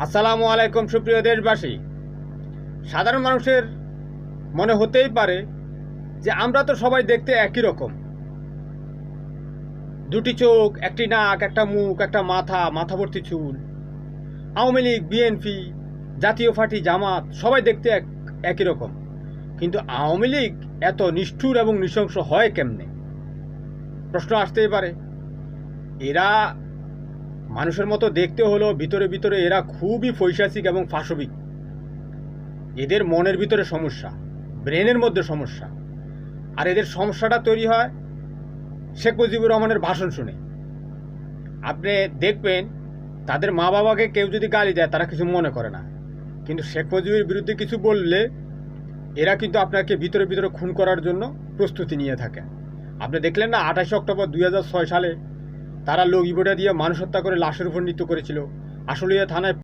আসসালামু আলাইকুম সুপ্রিয় দেশবাসী। সাধারণ মানুষের মনে হতেই পারে যে আমরা তো সবাই দেখতে একই রকম, দুটি চোখ, একটি নাক, একটা মুখ, একটা মাথা ভর্তি চুল। আওয়ামী লীগ, বিএনপি, জাতীয় পার্টি, জামাত সবাই দেখতে একই রকম, কিন্তু আওয়ামী লীগ এত নিষ্ঠুর এবং নৃশংস হয় কেমনে? প্রশ্ন আসতেই পারে। এরা মানুষের মতো দেখতে হলেও ভিতরে ভিতরে এরা খুবই পৈশাচিক এবং পাশবিক। এদের মনের ভিতরে সমস্যা, ব্রেনের মধ্যে সমস্যা। আর এদের সমস্যাটা তৈরি হয় শেখ মুজিবুর রহমানের ভাষণ শুনে। আপনি দেখবেন তাদের মা বাবাকে কেউ যদি গালি দেয় তারা কিছু মনে করে না, কিন্তু শেখ মুজিবের বিরুদ্ধে কিছু বললে এরা কিন্তু আপনাকে ভিতরে ভিতরে খুন করার জন্য প্রস্তুতি নিয়ে থাকে। আপনি দেখলেন না 28 অক্টোবর 2006 সালে তারা লগিবোটা দিয়ে মানুষ হত্যা করে লাশের উপর নৃত্য করেছিল। আশুলিয়া থানায়